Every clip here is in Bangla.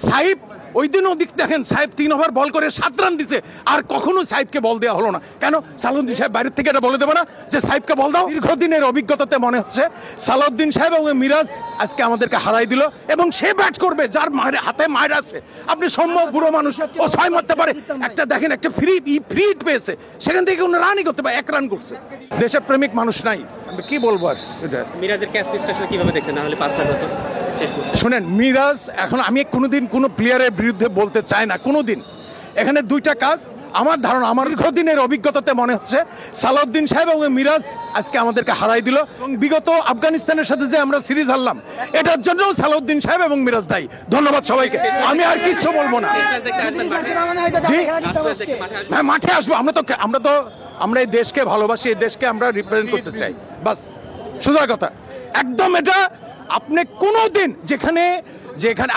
সাইব ওই দিনও দেখেন সাহেব 3 ওভার বল করে 7 রান দিছে, আর কখনো সাহেবকে বল দেওয়া হলো না। কেন? সালাউদ্দিন সাহেব বাইরের থেকে এটা বলে দেবে না যে সাহেবকে বল দাও? দীর্ঘদিনের অভিজ্ঞতাতে মনে হচ্ছে সালাউদ্দিন সাহেব এবং মিরাজ আজকে আমাদেরকে হারাই দিল, এবং সে ব্যাট করবে যার হাতে মায়ের আছে। আপনি সম্ভব বুড়ো মানুষ, ও 6 মারতে পারে। একটা দেখেন একটা ফ্রি হিট পেয়েছে, সেখান থেকে কোনো রানই করতে পারে, 1 রান করছে। দেশের প্রেমিক মানুষ নাই, কি বলবো আর। মিরাজের ক্যাচ মিসটা কিভাবে দেখছেন? না হলে 5 রান হতো। শুনেন, মিরাজ এখন আমি কোনোদিন কোনো প্লেয়ারের বিরুদ্ধে বলতে চাই না, কোনোদিন। এখানে 2টা কাজ আমার ধারণা, আমার দীর্ঘদিনের অভিজ্ঞতাতে মনে হচ্ছে সালাউদ্দিন সাহেব এবং মিরাজ আজকে আমাদেরকে হারাই দিল, এবং বিগত আফগানিস্তানের সাথে যে আমরা সিরিজ হারলাম এটার জন্য সালাউদ্দিন সাহেব এবং মিরাজ দায়ী। ধন্যবাদ সবাইকে, আমি আর কিচ্ছু বলবো না। হ্যাঁ, মাঠে আসবো। আমরা এই দেশকে ভালোবাসি, এই দেশকে আমরা রিপ্রেজেন্ট করতে চাই, বাস, সোজা কথা একদম। এটা আপনি কোনোদিন যেখানে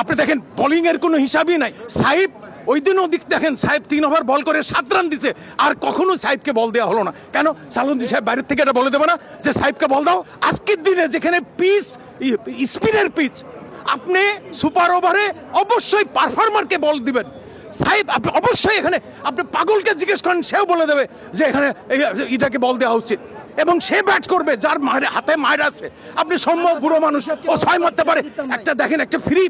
আপনি দেখেন বোলিং এর কোনো হিসাবই নাই। সাহেব ওই দিনও দেখেন সাহেব 3 ওভার বল করে 7 রান দিছে, আর কখনো সাহেবকে বল দেওয়া হলো না। কেন? সালাউদ্দিন সাহেব বাইরের থেকে এটা বলে দেবে না যে সাহেবকে বল দাও? আজকের দিনে যেখানে পিচ, স্পিনের পিচ, আপনি সুপার ওভারে অবশ্যই পারফর্মারকে বল দিবেন। সাহেব আপনি অবশ্যই এখানে আপনি পাগলকে জিজ্ঞেস করেন, সেও বলে দেবে যে এখানে এটাকে বল দেওয়া উচিত, এবং সে ব্যাট করবে যার হাতে মায়ের আছে। আপনি সম্ভব বুড়ো মানুষ, ও 6 মারতে পারে। একটা দেখেন একটা ফ্রি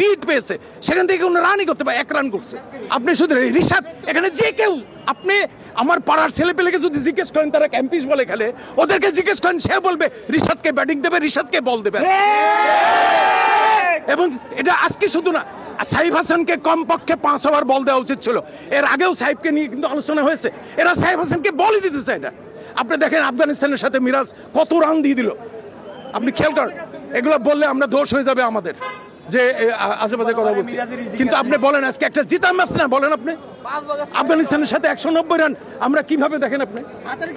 হিট পেয়েছে, সেখান থেকে কোনো রানই করতে পারে, 1 রান করছে। আপনি শুধু রিশাদ, এখানে যে কেউ, আপনি আমার পাড়ার ছেলেপেলেকে যদি জিজ্ঞেস করেন তারা ক্যাম্পিস বলে খেলে, ওদেরকে জিজ্ঞেস করেন, সে বলবে রিশাদকে ব্যাটিং দেবে, রিশাদকে বল দেবে। এবং এটা আজকে শুধু না, সাইফ হাসানকে কমপক্ষে 5 ওভার বল দেওয়া উচিত ছিল। এর আগেও সাইফকে নিয়ে কিন্তু আলোচনা হয়েছে, এরা সাইফ হাসানকে বলই দিতে চায় না। আপনি দেখেন আফগানিস্তানের সাথে মিরাজ কত রান দিয়ে দিল, আপনি খেয়াল করেন। এগুলো বললে আমরা দোষ হয়ে যাবে আমাদের, যে আশেপাশে কথা বলছি। কিন্তু আপনি বলেন আজকে একটা জিতা ম্যাচ না, বলেন আপনি আফগানিস্তানের সাথে 190 রান আমরা কিভাবে দেখেন আপনি?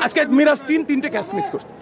আজকে মিরাজ 3টে ক্যাচ মিস করছে।